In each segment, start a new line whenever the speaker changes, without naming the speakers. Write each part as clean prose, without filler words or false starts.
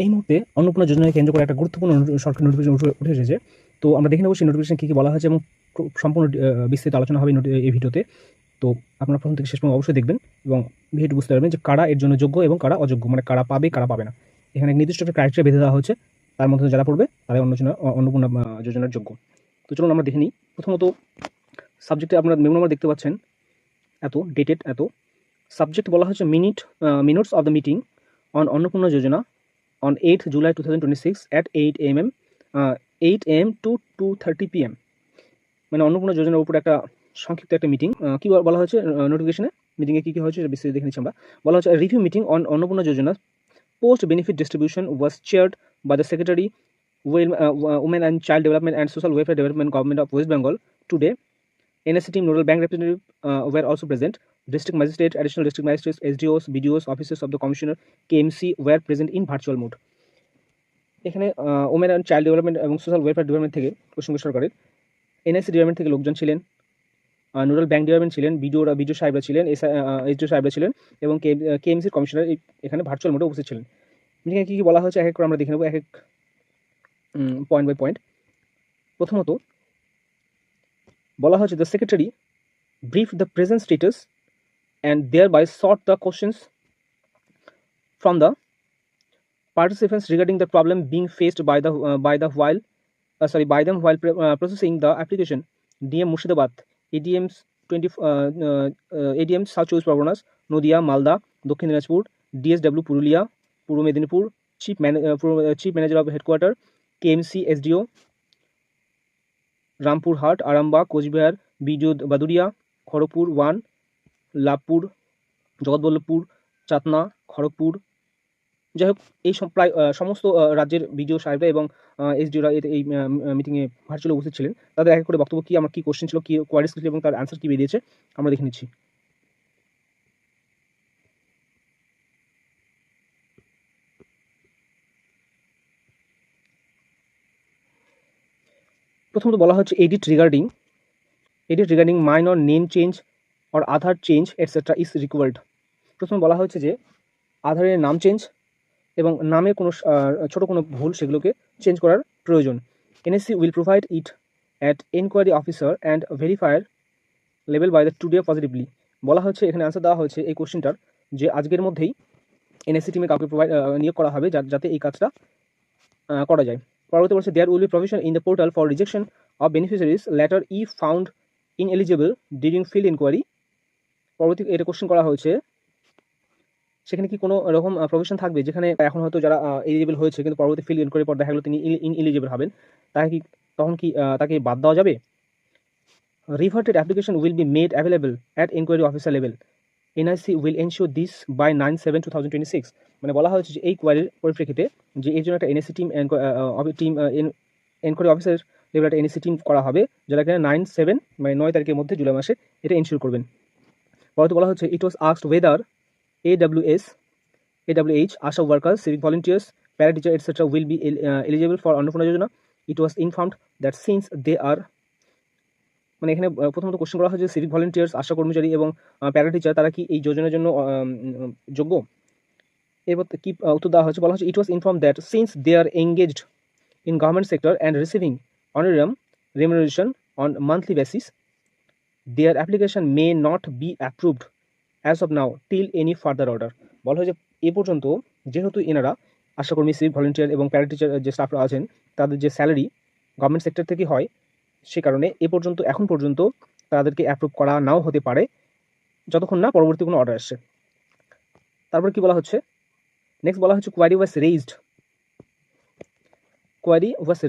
এই মুহূর্তে অন্নপূর্ণা যোজনাকে কেন্দ্র করে একটা গুরুত্বপূর্ণ সরকারি নোটিফিকেশন উঠে এসেছে। তো আমরা দেখে নেব সেই নোটিফিকেশন কী কী বলা হয়েছে এবং সম্পূর্ণ বিস্তৃত আলোচনা হবে এই ভিডিওতে। তো আপনারা প্রথম থেকে শেষ পর্যন্ত অবশ্যই দেখবেন এবং ভিডিওটি বুঝতে পারবেন যে কারা এর জন্য যোগ্য এবং কারা অযোগ্য, মানে কারা পাবে কারা পাবে না। এখানে নির্দিষ্ট একটা ক্রাইটেরিয়া বেঁধে দেওয়া হয়েছে, তার মধ্যে যারা পড়বে তারাই অন্নপূর্ণা যোজনার যোগ্য। তো চলুন আমরা দেখে নিই। প্রথমত সাবজেক্টে আপনারা মেমো নাম্বার দেখতে পাচ্ছেন, এত ডেটেড এত। সাবজেক্ট বলা হচ্ছে minutes of the meeting on Annapurna Yojana on 8th July 2026 at 8 a.m. 8 a.m. to 2:30 p.m. মানে অন্নপূর্ণা যোজনার উপর একটা সংক্ষিপ্ত একটা মিটিং। কি বলা হয়েছে নোটিফিকেশনে, মিটিংয়ে কী কী হয়েছে সেটা বিস্তারিত দেখে নিচ্ছি আমরা। বলা হচ্ছে review meeting on Annapurna Yojana post benefit distribution was chaired by the secretary Women and Child Development and Social Welfare Development Government of West Bengal today. NSC team nodal bank representative were also present. District magistrate, additional district magistrates, SDOs, BDOs, officers of the commissioner KMC were present in virtual mode. এখানে women and child development এবং social welfare department থেকে, পশ্চিমবঙ্গ সরকারের NIC department থেকে লোকজন ছিলেন, nodal bank department ছিলেন, BDO সাহেবরা ছিলেন, এসডিও সাহেবরা ছিলেন এবং কেএমসির কমিশনার এখানে ভার্চুয়াল মোডে উপস্থিত ছিলেন। মিটিংয়ে কী কী বলা হয়েছে এক এক করে আমরা দেখে নেব, এক এক পয়েন্ট বাই পয়েন্ট। প্রথমত বলা হয়েছে the secretary brief the present status and thereby sort the questions from the participants regarding the problem being faced by them while processing the application. DM Murshidabad, ADMs 20 ADM South Chব্বিশ Parganas, Nodia, Malda, Dakshin Dinajpur, DSW Purulia, Purbo Medinipur, Chief Manager of Headquarter, KMC SDO, Rampurhat, Arambagh, Coachbihar, BDO Baduria, Kharagpur 1, Labpur, Jagatballabhpur, Chatna, Kharagpur। যাই হোক, এই প্রায় সমস্ত রাজ্যের BDO সাহেবরা এবং এসডিওরা এই মিটিংয়ে ভার্চুয়ালি উপস্থিত ছিলেন। তাদের এক এক করে বক্তব্য কী, আমার কী কোশ্চেন ছিল, কী কোয়ারিজ ছিল এবং তার অ্যান্সার কী বেরিয়েছে আমরা দেখে নিচ্ছি। প্রথমত বলা হচ্ছে edit regarding minor name change or Aadhaar change etcetera is required. প্রথমে বলা হচ্ছে যে আধারের নাম চেঞ্জ এবং নামে কোনো ছোটো কোনো ভুল সেগুলোকে চেঞ্জ করার প্রয়োজন। NSC will provide it at enquiry officer and verifier level by the today positively. বলা হচ্ছে এখানে আনসার দেওয়া হয়েছে এই কোশ্চেনটার যে আজকের মধ্যেই এনএসসি টিমে কাউকে নিয়োগ করা হবে যাতে এই কাজটা করা যায়। পরবর্তী বলছে there will be provision in the portal for rejection of beneficiaries letter if found ineligible during field inquiry. পরবর্তী এটা কোশ্চেন করা হয়েছে সেখানে কি কোনো রকম প্রভিশন থাকবে যেখানে এখন হয়তো যারা এলিজিবল হয়েছে কিন্তু পরবর্তী ফিল্ড ইনকোয়ারি পর দেখা গেলো তিনি ইনএলিজিবল হবেন, তখন কি তাকে বাদ দেওয়া যাবে? Reverted application will be made available at inquiry officer level. NIC will ensure this by 9/7/2026. মানে বলা হয়েছে যে এই কোয়ারির পরিপ্রেক্ষিতে যে এর জন্য একটা NSC team enquiry officer level একটা এনএসসি টিম করা হবে, যারা কিনা 9/7 মানে 9 তারিখের মধ্যে জুলাই মাসে এটা এনশিওর করবেন। পরবর্তী বলা হচ্ছে it was asked whether AWH, ASHA workers, civic volunteers, para-teacher, etc. will be eligible for Annapurna Yojana. It was informed that since they are, মানে এখানে প্রথমত কোশ্চেন করা হয়েছে সিভিক ভলেন্টিয়ার্স, আশা কর্মচারী এবং প্যারা টিচার তারা কি এই যোজনার জন্য যোগ্য? এরপর কি উত্তর দেওয়া হয়েছে, বলা হচ্ছে it was inform that since they are engaged in government sector and receiving honorarium remuneration on monthly basis, their application may not be approved as of now till any further order. বলা হয়েছে এ পর্যন্ত যেহেতু এনারা আশাকর্মী, civic volunteer এবং para teacher যে স্টাফরা আছেন তাদের যে স্যালারি গভর্নমেন্ট সেক্টর থেকে হয়, সে কারণে এখন পর্যন্ত তাদেরকে অ্যাপ্রুভ করা নাও হতে পারে যতক্ষণ না পরবর্তী কোনো অর্ডার আসছে। তারপর কি বলা হচ্ছে, নেক্সট বলা হচ্ছে query was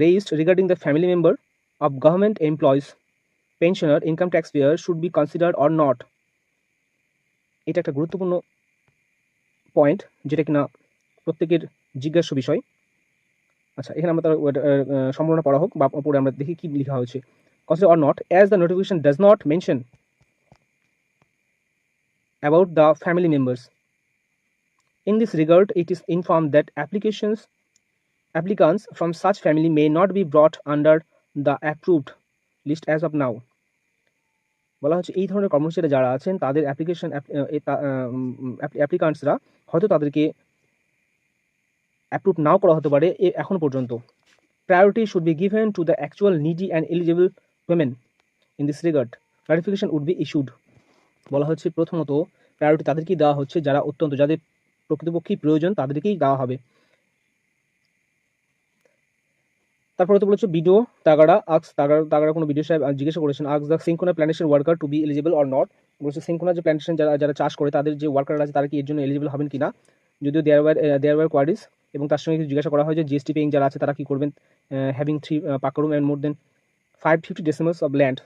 raised regarding the family member of government employees, pensioner, income tax payer should be considered or not. এটা একটা গুরুত্বপূর্ণ পয়েন্ট যেটা কিনা প্রত্যেকের জিজ্ঞাস্য বিষয়। আচ্ছা, এখানে আমরা তার সম্পূর্ণ পড়া হোক বা পড়ে আমরা দেখি কি লেখা হয়েছে। Consider or not, as the notification does not mention about the family members. In this regard, it is informed that applicants from such family may not be brought under the approved list as of now. বলা হচ্ছে এই ধরনের কর্মচারী যারা আছেন তাদের অ্যাপ্লিকান্টসরা হয়তো তাদেরকে অ্যাপ্রুভ নাও করা হতে পারে এখন পর্যন্ত। Priority should be given to the actual needy and eligible women in this regard clarification would be issued. বলা হচ্ছে প্রথমত প্রায়োরিটি তাদেরকেই দেওয়া হচ্ছে যারা অত্যন্ত, যাদের প্রকৃতপক্ষেই প্রয়োজন তাদেরকেই দেওয়া হবে। তারপরে তো বলেছে ভিডিও তাগাড়া কোনো ভিডিও সাহেব জিজ্ঞাসা করেছেন asks the cinchona plantation worker to be eligible or not. বলছে সিঙ্কোনা যে প্ল্যান্টেশন যারা চাষ করে তাদের যে ওয়ার্কাররা আছে তারা কি এর জন্য এলিজিবল হবেন কিনা, যদিও দেয়ার ওয়ার কোয়ারিজ। এবং তার সঙ্গে কিছু জিজ্ঞাসা করা হয় যে জিএসটি পেইং যারা আছে তারা কি করবেন, having 3 pucca room and more than 550 decimals of land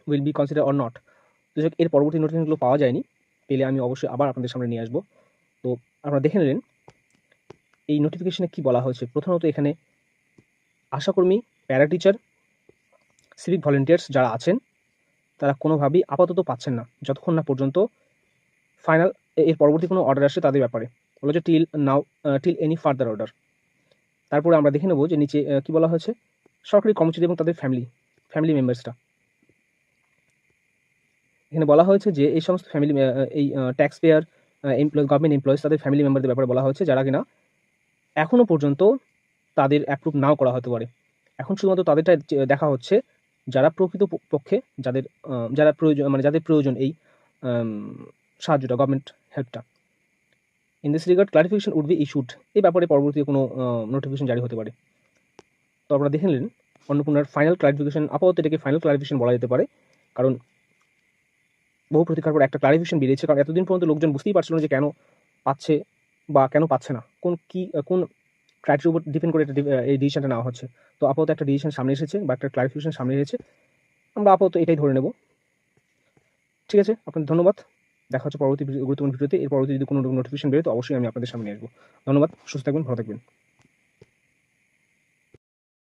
will be consider or not. তো এর পরবর্তী নোটিফিকেশনগুলো পাওয়া যায়নি, পেলে আমি অবশ্যই আবার আপনাদের সামনে নিয়ে আসবো। তো আপনারা দেখে নিলেন এই নোটিফিকেশনে কি বলা হয়েছে। প্রথমত এখানে আশাকর্মী, প্যারা টিচার, সিভিক ভলেন্টিয়ার্স যারা আছেন তারা কোনোভাবেই আপাতত পাচ্ছেন না যতক্ষণ না পর্যন্ত ফাইনাল এর পরবর্তী কোনো অর্ডার আসে তাদের ব্যাপারে। বলা হচ্ছে টিল এনি ফার্দার অর্ডার। তারপরে আমরা দেখে নেব যে নিচে কি বলা হয়েছে, সরকারি কর্মচারী এবং তাদের ফ্যামিলি মেম্বার্সরা। এখানে বলা হয়েছে যে এই সমস্ত এই ট্যাক্স পেয়ার গভর্নমেন্ট এমপ্লয়িজ তাদের ফ্যামিলি মেম্বারদের ব্যাপারে বলা হয়েছে যারা কিনা এখনও পর্যন্ত তাদের অ্যাপ্রুভ নাও করা হতে পারে। এখন শুধুমাত্র তাদেরটা দেখা হচ্ছে যারা প্রকৃত পক্ষে যারা প্রয়োজন, মানে যাদের প্রয়োজন এই সাহায্যটা, গভর্নমেন্ট হেল্পটা। In this regard clarification would be issued. এই ব্যাপারে পরবর্তী কোনো নোটিফিকেশন জারি হতে পারে। তো আপনারা দেখে নিলেন অন্নপূর্ণার ফাইনাল ক্লারিফিকেশন। আপাতত এটাকে ফাইনাল ক্লারিফিকেশন বলা যেতে পারে, কারণ বহু প্রতীক্ষার পর একটা ক্লারিফিকেশন বেরিয়েছে। কারণ এতদিন পর্যন্ত লোকজন বুঝতেই পারছিল না যে কেন পাচ্ছে বা কেন পাচ্ছে না, কোন ক্রাইটেরিয়ার উপর ডিপেন্ড করে এই ডিসিশনটা নেওয়া হচ্ছে। তো আপাতত একটা ডিসিশন সামনে এসেছে বা একটা ক্লারিফিকেশন সামনে এসেছে, আমরা আপাতত এটাই ধরে নেব। ঠিক আছে, আপনাদের ধন্যবাদ। দেখা হচ্ছে পরবর্তী গুরুত্বপূর্ণ ভিডিওতে। এর পরবর্তী যদি কোনো নোটিফিকেশন বেরোয় তো অবশ্যই আমি আপনাদের সামনে আসবো। ধন্যবাদ, সুস্থ থাকবেন, ভালো থাকবেন।